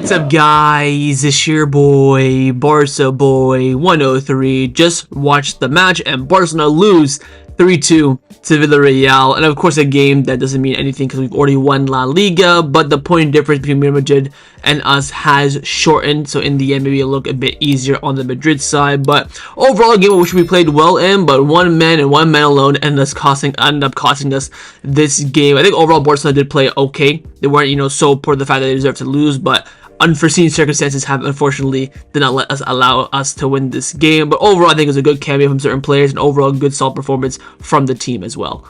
What's up, guys? It's your boy, Barca Boy 103. Just watched the match and Barcelona lose 3-2 to Villarreal, and of course a game that doesn't mean anything because we've already won La Liga, but the point difference between Real Madrid and us has shortened, so in the end maybe it'll look a bit easier on the Madrid side. But overall, a game which we played well in, but one man alone ended up costing us this game. I think overall Barcelona did play okay. They weren't so poor the fact that they deserved to lose, but unforeseen circumstances have unfortunately did not allow us to win this game. But overall, I think it was a good cameo from certain players and overall good solid performance from the team as well.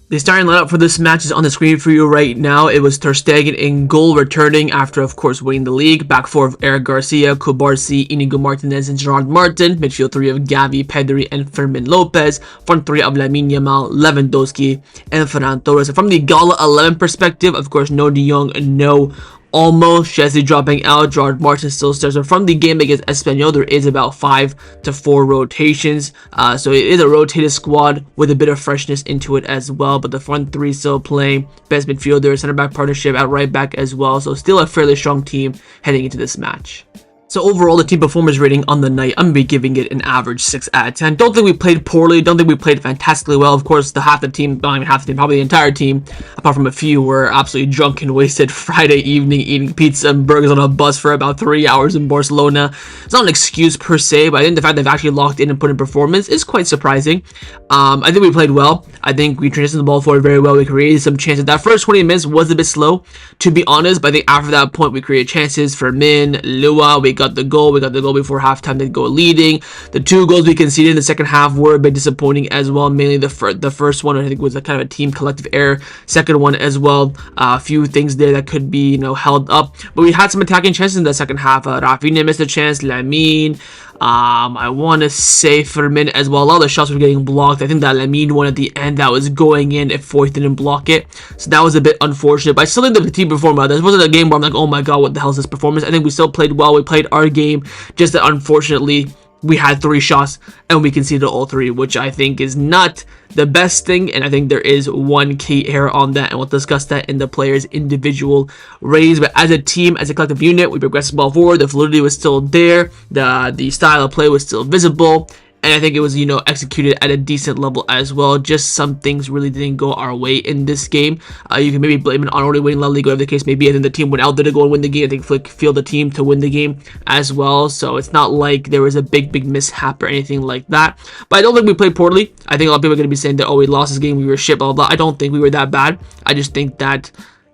The starting lineup for this match is on the screen for you right now. It was Ter Stegen in goal, returning after, of course, winning the league. Back four of Eric Garcia, Cubarsí, Inigo Martinez, and Gerard Martin. Midfield three of Gavi, Pedri, and Fermin Lopez. Front three of Lamine, Yamal, Lewandowski, and Ferran Torres. And from the Gala 11 perspective, of course, no De Jong, no Olmo, Chelsea dropping out, Gerard Martin still starts. So from the game against Espanyol, there is about 5 to 4 rotations. So it is a rotated squad with a bit of freshness into it as well. But the front three still playing best midfielder, center back partnership at right back as well. So still a fairly strong team heading into this match. So overall, the team performance rating on the night, I'm going to be giving it an average 6 out of 10. Don't think we played poorly. Don't think we played fantastically well. Of course, probably the entire team, apart from a few, were absolutely drunk and wasted Friday evening eating pizza and burgers on a bus for about 3 hours in Barcelona. It's not an excuse per se, but I think the fact they've actually locked in and put in performance is quite surprising. I think we played well. I think we transitioned the ball forward very well. We created some chances. That first 20 minutes was a bit slow, to be honest, but I think after that point, we created chances. Fermin, Lua, we got the goal. We got the goal before halftime. They go leading. The 2 goals we conceded in the second half were a bit disappointing as well. Mainly the first one, I think, was a kind of a team collective error. Second one as well, a few things there that could be held up. But we had some attacking chances in the second half. Raphinha missed a chance. Lamine. I want to say Fermin as well. A lot of the shots were getting blocked. I think that Lamine one at the end that was going in if Foyth didn't block it. So that was a bit unfortunate. But I still think that the team performed well. This wasn't a game where I'm like, oh my god, what the hell is this performance? I think we still played well. We played our game. Just that unfortunately, we had 3 shots and we conceded all 3, which I think is not the best thing. And I think there is one key error on that, and we'll discuss that in the players' individual ratings. But as a team, as a collective unit, we progressed the ball forward. The fluidity was still there. The style of play was still visible. And I think it was, executed at a decent level as well. Just some things really didn't go our way in this game. You can maybe blame it on already winning La Liga, whatever the case may be. I think the team went out there to go and win the game. I think Flick fielded the team to win the game as well. So it's not like there was a big mishap or anything like that. But I don't think we played poorly. I think a lot of people are going to be saying that, oh, we lost this game, we were shit, blah, blah, blah. I don't think we were that bad. I just think that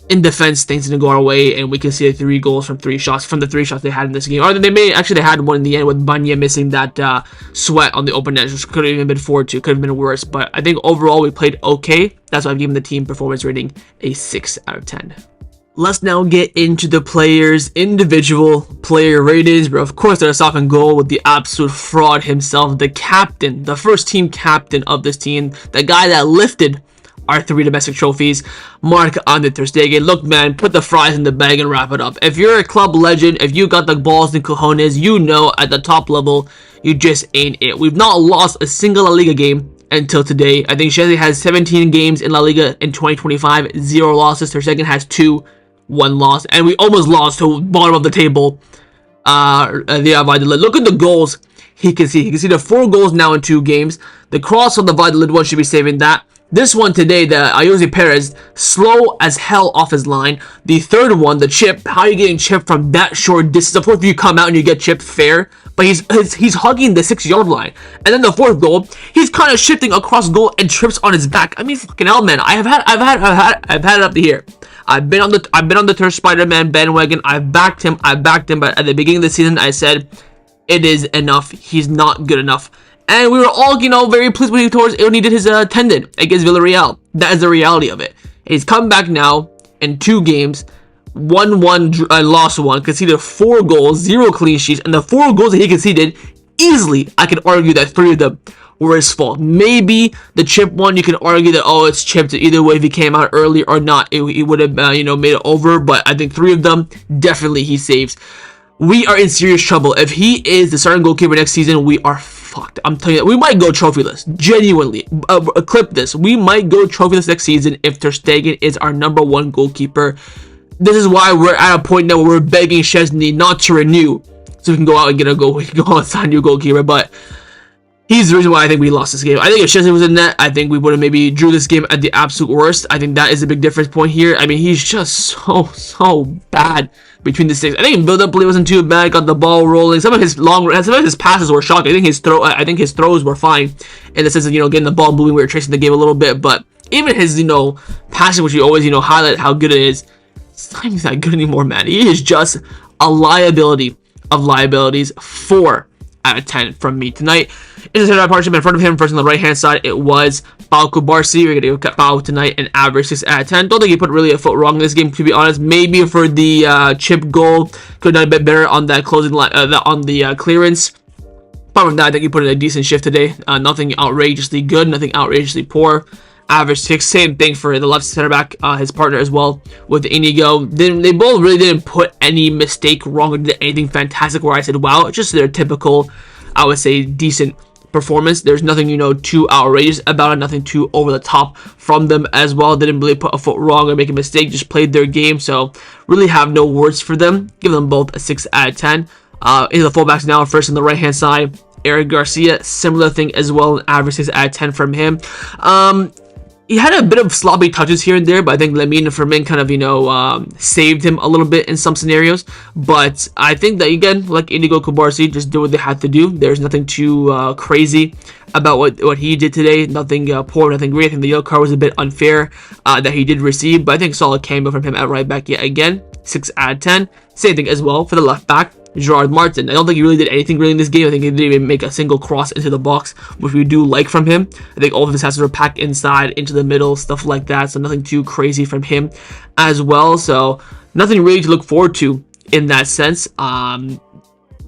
in defense, things didn't go our way, and we can see 3 goals from 3 shots, from the 3 shots they had in this game. Or they had one in the end with Banya missing that sweat on the open net, which could have even been 4-2, could have been worse. But I think overall we played okay. That's why I've given the team performance rating a 6 out of 10. Let's now get into the players' individual player ratings. But of course, there's off in goal with the absolute fraud himself, the captain, the first team captain of this team, the guy that lifted our 3 domestic trophies, Marc-Andre Ter Stegen. Look, man, put the fries in the bag and wrap it up. If you're a club legend, if you got the balls and cojones, at the top level, you just ain't it. We've not lost a single La Liga game until today. I think Chelsea has 17 games in La Liga in 2025, 0 losses. Ter Stegen has 2, 1 loss, and we almost lost to bottom of the table. Look at the goals he can see. He can see the 4 goals now in 2 games. The cross on the Valladolid one should be saving that. This one today, the Ayoze Perez, slow as hell off his line. The third one, the chip, how are you getting chipped from that short distance? Of course, if you come out and you get chipped, fair. But he's hugging the 6-yard line. And then the 4th goal, he's kind of shifting across goal and trips on his back. I mean, fucking hell, man. I've had it up to here. I've been on the Ter Spider-Man bandwagon. I've backed him. But at the beginning of the season, I said, it is enough. He's not good enough. And we were all, very pleased when he did his tendon against Villarreal. That is the reality of it. He's come back now in 2 games, 1-1, lost 1, conceded 4 goals, 0 clean sheets, and the 4 goals that he conceded, easily, I could argue that 3 of them were his fault. Maybe the chip one, you can argue that, oh, it's chipped. Either way, if he came out early or not, it would have, made it over. But I think 3 of them, definitely he saves. We are in serious trouble. If he is the starting goalkeeper next season, we are fucked. I'm telling you, we might go trophyless. Genuinely, clip this. We might go trophyless next season if Ter Stegen is our #1 goalkeeper. this is why we're at a point now where we're begging Szczesny not to renew, so we can go out and get a goal. We can go out and sign a new goalkeeper, but he's the reason why I think we lost this game. I think if Szczesny was in net, I think we would have maybe drew this game at the absolute worst. I think that is a big difference point here. I mean, he's just so bad between the sticks. I think build-up play wasn't too bad. Got the ball rolling. Some of his passes were shocking. I think his throws were fine in the sense of, getting the ball moving. We were tracing the game a little bit, but even his passing, which you always highlight how good it is, it's not even that good anymore, man. He is just a liability of liabilities. 4 out of 10 from me tonight. In the center partnership in front of him, first on the right hand side, it was Pau Kubarsi. We're gonna go Pau tonight, an average 6 out of 10. Don't think he put really a foot wrong in this game, to be honest. Maybe for the chip goal, could have done a bit better on that closing line, on the clearance. Apart from that, I think he put in a decent shift today. Nothing outrageously good, nothing outrageously poor. Average 6. Same thing for the left center back, his partner as well with Inigo. They both really didn't put any mistake wrong or did anything fantastic where I said, wow. It's just their typical, I would say, decent performance. There's nothing too outrageous about it, nothing too over the top from them as well. Didn't really put a foot wrong or make a mistake, just played their game. So really have no words for them. Give them both a 6 out of 10. Into the fullbacks now. First on the right hand side, Eric Garcia, similar thing as well, an average 6 out of 10 from him. He had a bit of sloppy touches here and there, but I think Lamine and Fermin kind of, saved him a little bit in some scenarios. But I think that, again, like Inigo Kubarsi, just did what they had to do. There's nothing too crazy about what he did today. Nothing poor, nothing great. I think the yellow card was a bit unfair that he did receive, but I think solid cameo from him at right back yet again. 6 out of 10. Same thing as well for the left back, Gerard Martin. I don't think he really did anything really in this game. I think he didn't even make a single cross into the box, which we do like from him. I think all of his passes were packed inside, into the middle, stuff like that. So nothing too crazy from him as well. So nothing really to look forward to in that sense.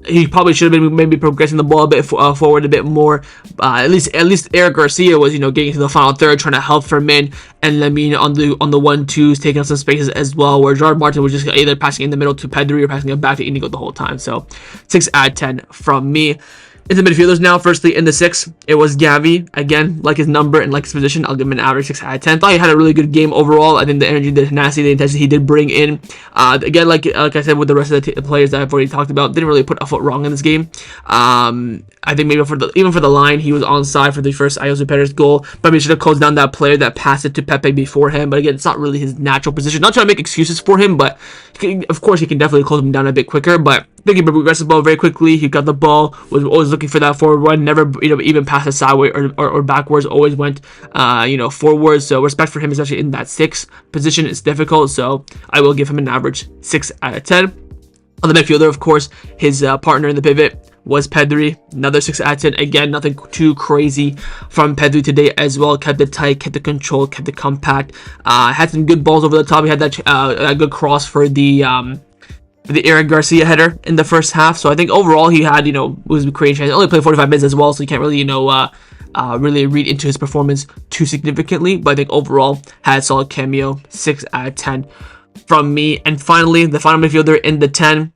He probably should have been maybe progressing the ball a bit forward a bit more. At least Eric Garcia was getting to the final third, trying to help Fermin and Lamine on the 1-2s, taking up some spaces as well. Where Gerard Martin was just either passing in the middle to Pedri or passing it back to Inigo the whole time. So 6 out of 10 from me. Into midfielders now, firstly in the 6, it was Gavi. Again, like his number and like his position, I'll give him an average 6 out of 10. Thought he had a really good game overall. I think the energy, the tenacity, the intensity he did bring in. Again, like I said, with the rest of the players that I've already talked about, didn't really put a foot wrong in this game. I think maybe even for the line, he was onside for the first Ayoze Perez goal. Probably should have closed down that player that passed it to Pepe before him. But again, it's not really his natural position. Not trying to make excuses for him, but of course he can definitely close him down a bit quicker. But I think he progressed the ball very quickly. He got the ball, was always looking for that forward run, never even passed it sideways or backwards, always went forwards. So respect for him, especially in that 6 position. It's difficult, so I will give him an average 6 out of 10. On the midfielder, of course, his partner in the pivot was Pedri, another 6 out of 10. Again, nothing too crazy from Pedri today as well. Kept it tight, kept it controlled, kept it compact. Had some good balls over the top. He had that a good cross for the Eric Garcia header in the first half. So I think overall he had, was creating chances. Only played 45 minutes as well, so you can't really, really read into his performance too significantly. But I think overall had a solid cameo, 6 out of 10 from me. And finally, the final midfielder in the 10,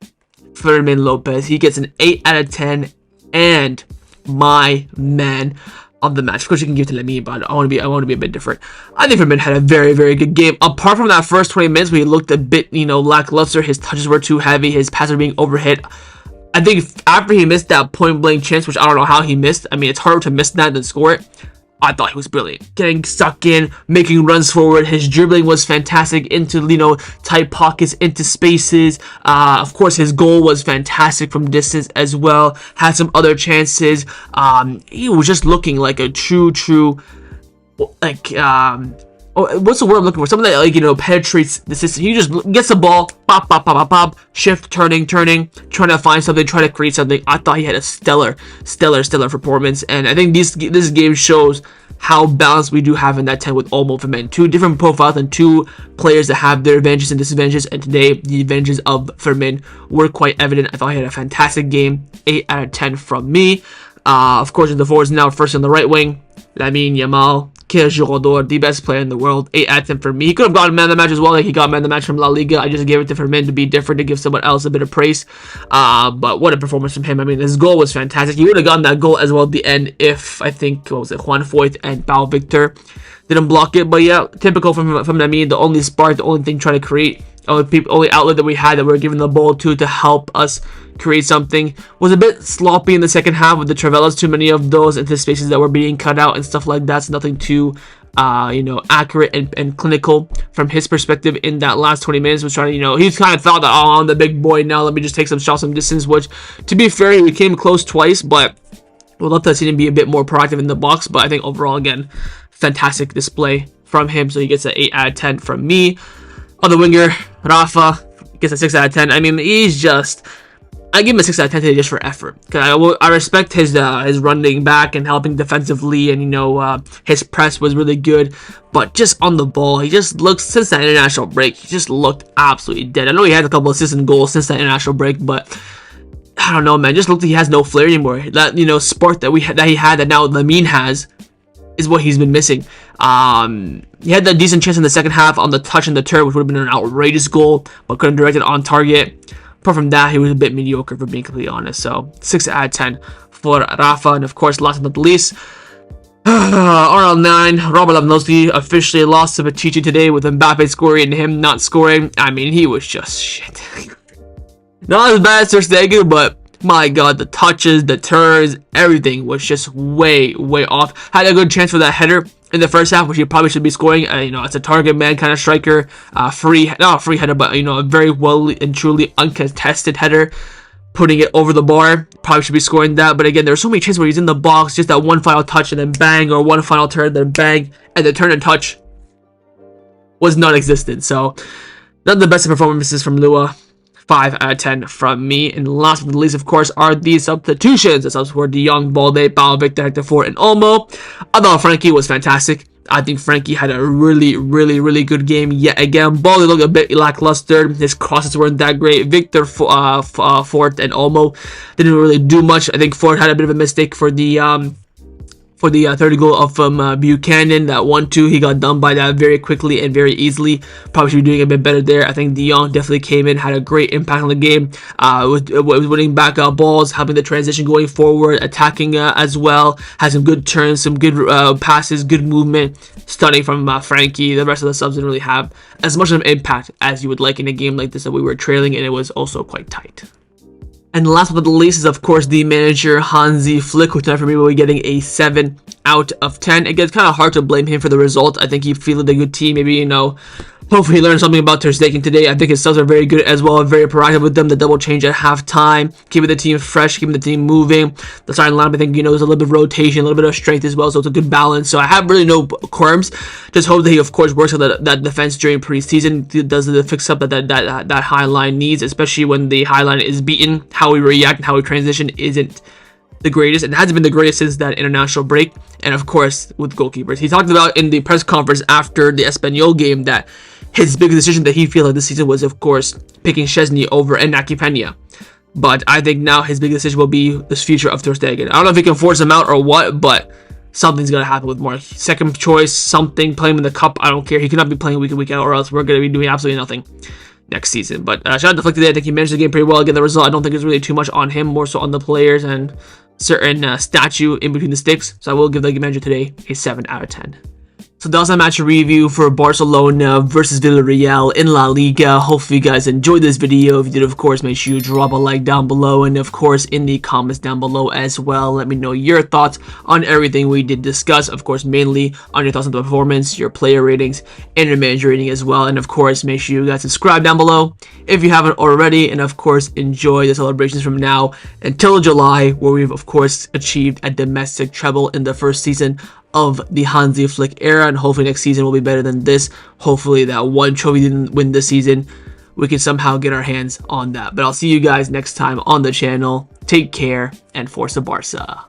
Fermin Lopez. He gets an 8 out of 10 and my man of the match. Of course, you can give it to Lamine, but I want to be a bit different. I think Fermin had a very, very good game. Apart from that first 20 minutes where he looked a bit, lackluster, his touches were too heavy, his passes were being overhit. I think after he missed that point-blank chance, which I don't know how he missed. I mean, it's harder to miss that than score it. I thought he was brilliant. Getting stuck in, making runs forward. His dribbling was fantastic into, tight pockets, into spaces. Of course, his goal was fantastic from distance as well. Had some other chances. He was just looking like a true, what's the word I'm looking for? Something that, penetrates the system. He just gets the ball, pop, pop, pop, pop, pop, shift, turning, trying to find something, trying to create something. I thought he had a stellar performance, and I think this game shows how balanced we do have in that 10 with Olmo for men. 2 different profiles and 2 players that have their advantages and disadvantages, and today the advantages of Fermin were quite evident. I thought he had a fantastic game, 8 out of 10 from me. Of course, in the forwards now, first on the right wing, Lamine Yamal, the best player in the world, 8 out of 10 for me. He could have gotten man of the match as well, like he got man of the match from La Liga. I just gave it to Fermin to be different, to give someone else a bit of praise. But what a performance from him. I mean, his goal was fantastic. He would have gotten that goal as well at the end if, I think, Juan Foyth and Pau Victor didn't block it. But yeah, typical from Lamine, the only spark, the only thing trying to create Only outlet that we had that we were giving the ball to help us create something. Was a bit sloppy in the second half with the Travellas, too many of those into spaces that were being cut out and stuff like that. So nothing too accurate and clinical from his perspective in that last 20 minutes. Was trying to, he's kind of thought that, oh, I'm the big boy now, let me just take some shots from distance, which, to be fair, he came close twice, but we'd love to see him be a bit more proactive in the box. But I think overall, again, fantastic display from him. So he gets an 8 out of 10 from me. On the winger, Rafa gets a 6 out of 10. I mean, I give him a 6 out of 10 today just for effort. Because I respect his running back and helping defensively, and his press was really good. But just on the ball, he just looks, since that international break, he just looked absolutely dead. I know he had a couple assists and goals since that international break, but I don't know, man. Just looked like he has no flair anymore. That spark that he had that now Lamine has is what he's been missing. He had that decent chance in the second half on the touch and the turn, which would have been an outrageous goal, but couldn't direct it on target. Apart from that, he was a bit mediocre, for being completely honest. So 6 out of 10 for Rafa. And of course, last but not least, RL9, Robert Lewandowski officially lost to Pichichi today with Mbappe scoring and him not scoring. I mean, he was just shit. Not as bad as Ter Stegen, but my god, the touches, the turns, everything was just way off. Had a good chance for that header in the first half, which he probably should be scoring. It's a target man kind of striker. Not a free header, but a very well and truly uncontested header, putting it over the bar. Probably should be scoring that. But again, there were so many chances where he's in the box, just that one final touch and then bang, or one final turn, then bang, and the turn and touch was non-existent. So not the best of performances from Lua. 5 out of 10 from me. And last but not least, of course, are the substitutions. The subs were De Jong, Balde, Pau, Victor, Hector, Ford, and Olmo. I thought Frankie was fantastic. I think Frankie had a really good game yet again. Balde looked a bit lackluster. His crosses weren't that great. Victor, Ford, and Olmo didn't really do much. I think Ford had a bit of a mistake for the third goal of Buchanan. That 1-2, he got done by that very quickly and very easily. Probably should be doing a bit better there. I think De Jong definitely came in, had a great impact on the game. Was winning back balls, helping the transition going forward, attacking as well. Had some good turns, some good passes, good movement. Stunning from Frankie. The rest of the subs didn't really have as much of an impact as you would like in a game like this that we were trailing, and it was also quite tight. And last but not least is, of course, the manager, Hansi Flick, who tonight for me will be getting a 7 out of 10. Again, it's kind of hard to blame him for the result. I think he fielded a good team. Maybe, hopefully he learned something about Ter Stegen today. I think his subs are very good as well, very proactive with them. The double change at halftime, keeping the team fresh, keeping the team moving. The starting lineup, I think, there's a little bit of rotation, a little bit of strength as well, so it's a good balance. So I have really no qualms. Just hope that he, of course, works on that defense during preseason, does the fix up that high line needs, especially when the high line is beaten. How we react and how we transition isn't the greatest, and hasn't been the greatest since that international break. And of course, with goalkeepers, he talked about in the press conference after the Espanyol game that his biggest decision that he feels like this season was, of course, picking Szczesny over Enaki Peña. But I think now his biggest decision will be the future of Ter Stegen. I don't know if he can force him out or what, but something's going to happen with Mark. Second choice, something, play him in the cup. I don't care. He cannot be playing week in, week out, or else we're going to be doing absolutely nothing next season. But shout out to Flick today. I think he managed the game pretty well. Again, the result, I don't think there's really too much on him, more so on the players and certain statue in between the sticks. So I will give the manager today a 7 out of 10. So that was a match review for Barcelona versus Villarreal in La Liga. Hopefully you guys enjoyed this video. If you did, of course, make sure you drop a like down below, and of course in the comments down below as well. Let me know your thoughts on everything we did discuss. Of course, mainly on your thoughts on the performance, your player ratings, and your manager rating as well. And of course, make sure you guys subscribe down below if you haven't already. And of course, enjoy the celebrations from now until July, where we've of course achieved a domestic treble in the first season of the Hansi Flick era, and hopefully next season will be better than this. Hopefully that one trophy didn't win this season, we can somehow get our hands on that. But I'll see you guys next time on the channel. Take care, and Forza Barca.